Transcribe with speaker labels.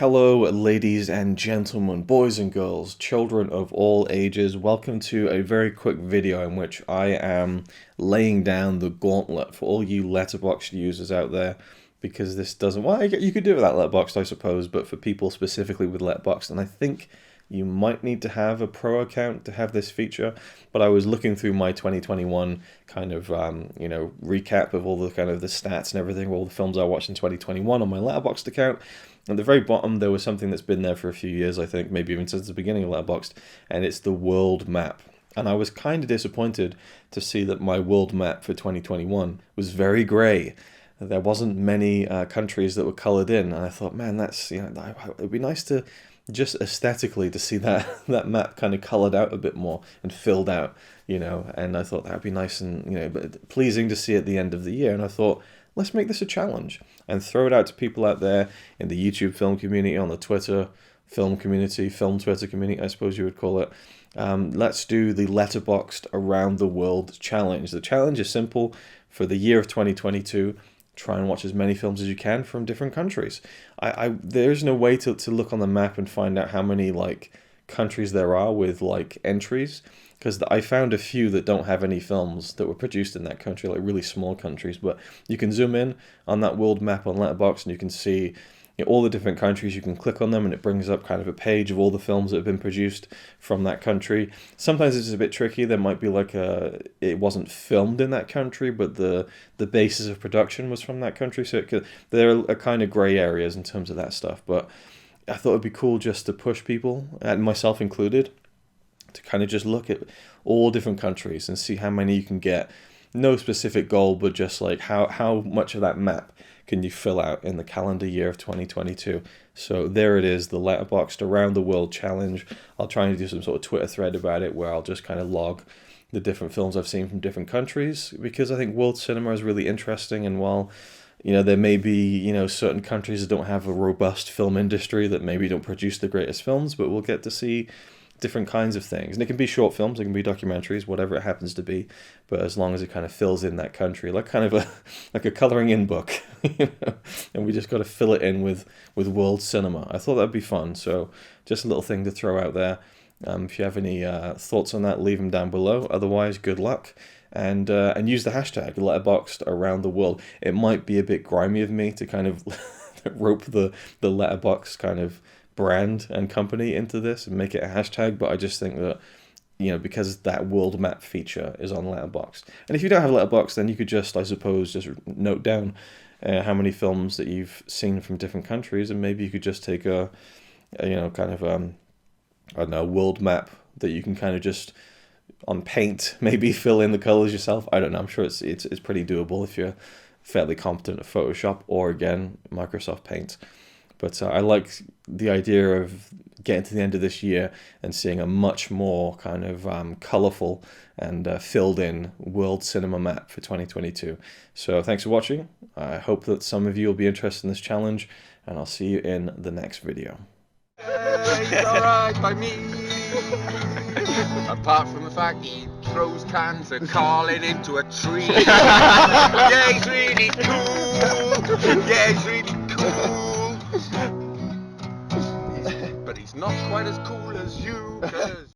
Speaker 1: Hello, ladies and gentlemen, boys and girls, children of all ages. Welcome to a very quick video in which I am laying down the gauntlet for all you Letterboxd users out there, because this doesn't... Well, you could do it without Letterboxd, I suppose, but for people specifically with Letterboxd, and I think you might need to have a pro account to have this feature. But I was looking through my 2021 kind of, recap of all the kind of the stats and everything, all the films I watched in 2021 on my Letterboxd account. At the very bottom, there was something that's been there for a few years, I think, maybe even since the beginning of Letterboxd, and it's the world map. And I was kind of disappointed to see that my world map for 2021 was very grey. There wasn't many countries that were coloured in, and I thought, man, that's, it'd be nice to just aesthetically to see that map kind of coloured out a bit more and filled out, and I thought that'd be nice and, pleasing to see at the end of the year. And I thought, let's make this a challenge and throw it out to people out there in the YouTube film community, on the Twitter film community, film Twitter community, I suppose you would call it. Let's do the Letterboxd Around the World Challenge. The challenge is simple. For the year of 2022, try and watch as many films as you can from different countries. There's no way to look on the map and find out how many countries there are with entries, because I found a few that don't have any films that were produced in that country, really small countries. But you can zoom in on that world map on Letterboxd and you can see all the different countries. You can click on them and it brings up kind of a page of all the films that have been produced from that country. Sometimes it's a bit tricky. There might be it wasn't filmed in that country, but the basis of production was from that country. So there are kind of grey areas in terms of that stuff. But I thought it'd be cool just to push people, and myself included, to kind of just look at all different countries and see how many you can get. No specific goal, but just how much of that map can you fill out in the calendar year of 2022. So there it is, the Letterboxd Around the World Challenge. I'll try and do some sort of Twitter thread about it where I'll just kind of log the different films I've seen from different countries, because I think world cinema is really interesting. And while there may be certain countries that don't have a robust film industry, that maybe don't produce the greatest films, but we'll get to see different kinds of things. And it can be short films, it can be documentaries, whatever it happens to be, but as long as it kind of fills in that country, like a coloring in book, and we just got to fill it in with world cinema. I thought that'd be fun, so just a little thing to throw out there. If you have any thoughts on that, leave them down below. Otherwise, good luck, and use the hashtag Letterboxd Around the World. It might be a bit grimy of me to kind of rope the Letterboxd kind of brand and company into this and make it a hashtag, but I just think that because that world map feature is on Letterboxd, and if you don't have Letterboxd, then you could just, I suppose, just note down how many films that you've seen from different countries, and maybe you could just take a world map that you can kind of just on Paint maybe fill in the colors yourself. I don't know, I'm sure it's pretty doable if you're fairly competent at Photoshop or, again, Microsoft Paint. But I like the idea of getting to the end of this year and seeing a much more kind of colourful and filled-in world cinema map for 2022. So thanks for watching. I hope that some of you will be interested in this challenge, and I'll see you in the next video.
Speaker 2: It's alright by me. Apart from the fact he throws cans of Carlin into a tree. Yeah, he's really cool. Yeah, he's really cool. But he's not quite as cool as you, 'cause